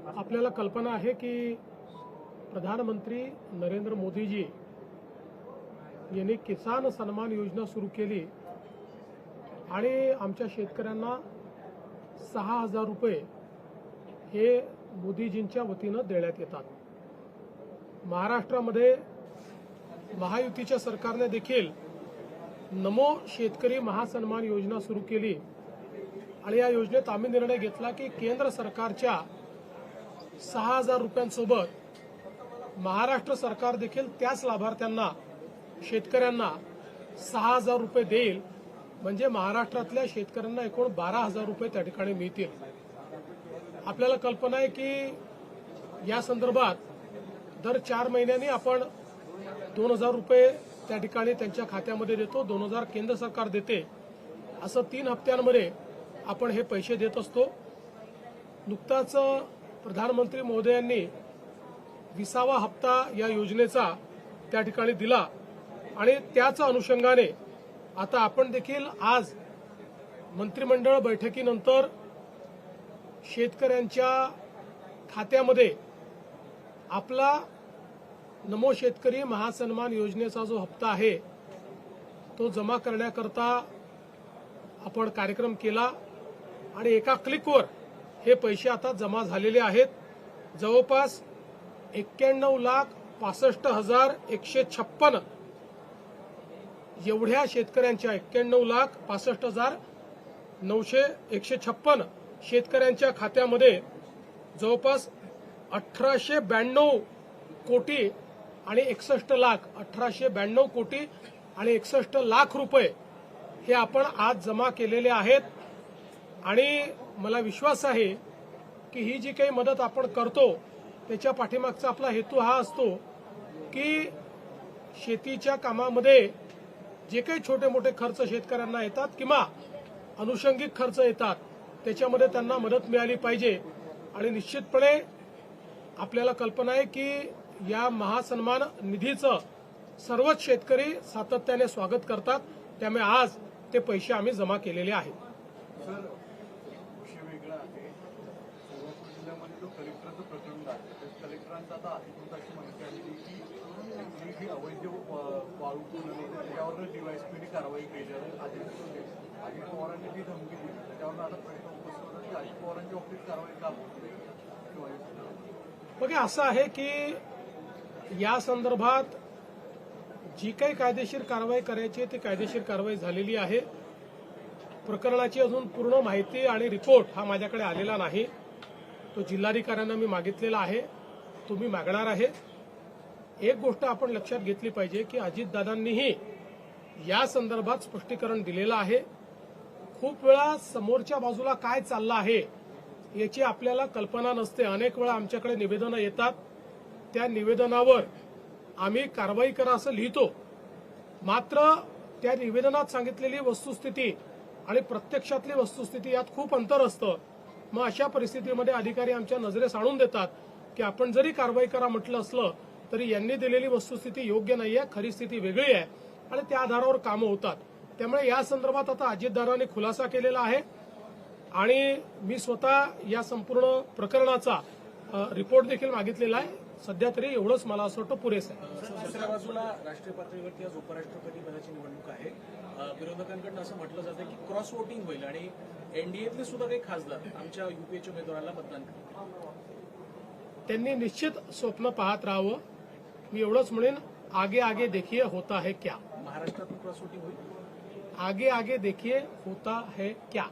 आपल्याला कल्पना आहे की प्रधानमंत्री नरेंद्र मोदीजी यांनी किसान सन्मान योजना सुरू केली आणि आमच्या शेतकऱ्यांना 6,000 रुपये हे मोदीजींच्या वतीनं देण्यात येतात। महाराष्ट्रामध्ये महायुतीच्या सरकारने देखील नमो शेतकरी महासन्मान योजना सुरू केली आणि या योजनेत आम्ही निर्णय घेतला की केंद्र सरकारच्या 6,000 रुपयांसोबत महाराष्ट्र सरकार देखील त्याच लाभार्थ्यांना शेतकऱ्यांना 6,000 रुपये देईल, म्हणजे महाराष्ट्रातल्या शेतकऱ्यांना एकूण 12,000 रुपये त्या ठिकाणी मिळतील। आपल्याला कल्पना आहे की या संदर्भात दर 4 महिन्यांनी आपण 2,000 रुपये त्या ठिकाणी त्यांच्या खात्यामध्ये देतो, 2,000 केंद्र सरकार देते, असं 3 हप्त्यांमध्ये आपण हे पैसे देत असतो। नुकताच प्रधानमंत्री महोदयांनी 20वा हप्ता या योजनेचा त्या ठिकाणी दिला आणि त्याच अनुषंगाने आता आपण देखील आज मंत्रिमंडळ बैठकीनंतर शेतकऱ्यांच्या खात्यामध्ये आपला नमो शेतकरी महासन्मान योजनेचा जो हप्ता आहे तो जमा करण्याकरता आपण कार्यक्रम केला आणि एका क्लिकवर हे पैसे आता जमा झालेले आहेत। जवळपास 91,65,156 एवढ्या शेतकऱ्यांच्या 91,65,156 शेतकऱ्यांच्या खात्यामध्ये जवळपास 1,892 कोटी आणि 61 लाख 1,892 कोटी आणि 61 लाख रुपये हे आपण आज जमा केलेले आहेत। आणि मला विश्वास आहे की ही जी काही मदत आपण करतो त्याच्या पाठीमागचा आपला हेतू हा असतो की शेतीच्या कामामध्ये जे काही छोटे मोठे खर्च शेतकऱ्यांना येतात किंवा अनुषंगिक खर्च येतात त्याच्यामध्ये त्यांना मदत मिळाली पाहिजे। आणि निश्चितपणे आपल्याला कल्पना आहे की या महासन्मान निधीचं सर्वच शेतकरी सातत्याने स्वागत करतात, त्यामुळे आज ते पैसे आम्ही जमा केलेले आहेत। कलेक्टरचं प्रकरण आहे, कलेक्टरांचा आता अधिकृताची माहिती आली की अवैध वाळू त्याच्यावर डीवायएसपीने कारवाई केली आहे। अजित पवारांनी जी धमकी दिली त्याच्यावर आता प्रश्न उपस्थित होता की अजित पवारांच्या बाबतीत कारवाई का होत नाही। बघा, असं आहे की या संदर्भात जी काही कायदेशीर कारवाई करायची ती कायदेशीर कारवाई झालेली आहे। प्रकरणाची अजून पूर्ण माहिती आणि रिपोर्ट हा माझ्याकडे आलेला नाही, तो जिल्हाधिकाऱ्यांना मी मागितलेला आहे, तो मी मागणार आहे। एक गोष्ट आपण लक्षात घेतली पाहिजे की अजितदादांनीही या संदर्भात स्पष्टीकरण दिलेलं आहे। खूप वेळा समोरच्या बाजूला काय चाललं आहे याची आपल्याला कल्पना नसते। अनेक वेळा आमच्याकडे निवेदनं येतात, त्या निवेदनावर आम्ही कारवाई करा असं लिहितो, मात्र त्या निवेदनात सांगितलेली वस्तुस्थिती आणि प्रत्यक्षातली वस्तुस्थिती यात खूप अंतर असतं। मग अशा परिस्थितीमध्ये अधिकारी आमच्या नजरेस आणून देतात की आपण जरी कारवाई करा म्हटलं असलं तरी यांनी दिलेली वस्तुस्थिती योग्य नाहीये, खरी स्थिती वेगळी आहे आणि त्या आधारावर कामं होतात। त्यामुळे या संदर्भात आता अजितदादांनी खुलासा केलेला आहे आणि मी स्वतः या संपूर्ण प्रकरणाचा रिपोर्ट देखील मागितलेला आहे। सध्या तरी एवढंच मला असं वाटतं पुरेसं आहे। दुसऱ्या बाजूला राष्ट्रीय पातळीवरती आज उपराष्ट्रपती पदाची निवडणूक आहे। विरोधकांकडून असं म्हटलं जातं की क्रॉस वोटिंग होईल आणि एनडीएतले सुद्धा काही खासदार आमच्या यूपीएच्या उमेदवाराला मतदान करतील। त्यांनी निश्चित स्वप्न पाहत राहावं। मी एवढंच म्हणेन, आगे आगे देखिए होता है क्या। महाराष्ट्रातून क्रॉस वोटिंग होईल, आगे आगे देखिए होता है क्या।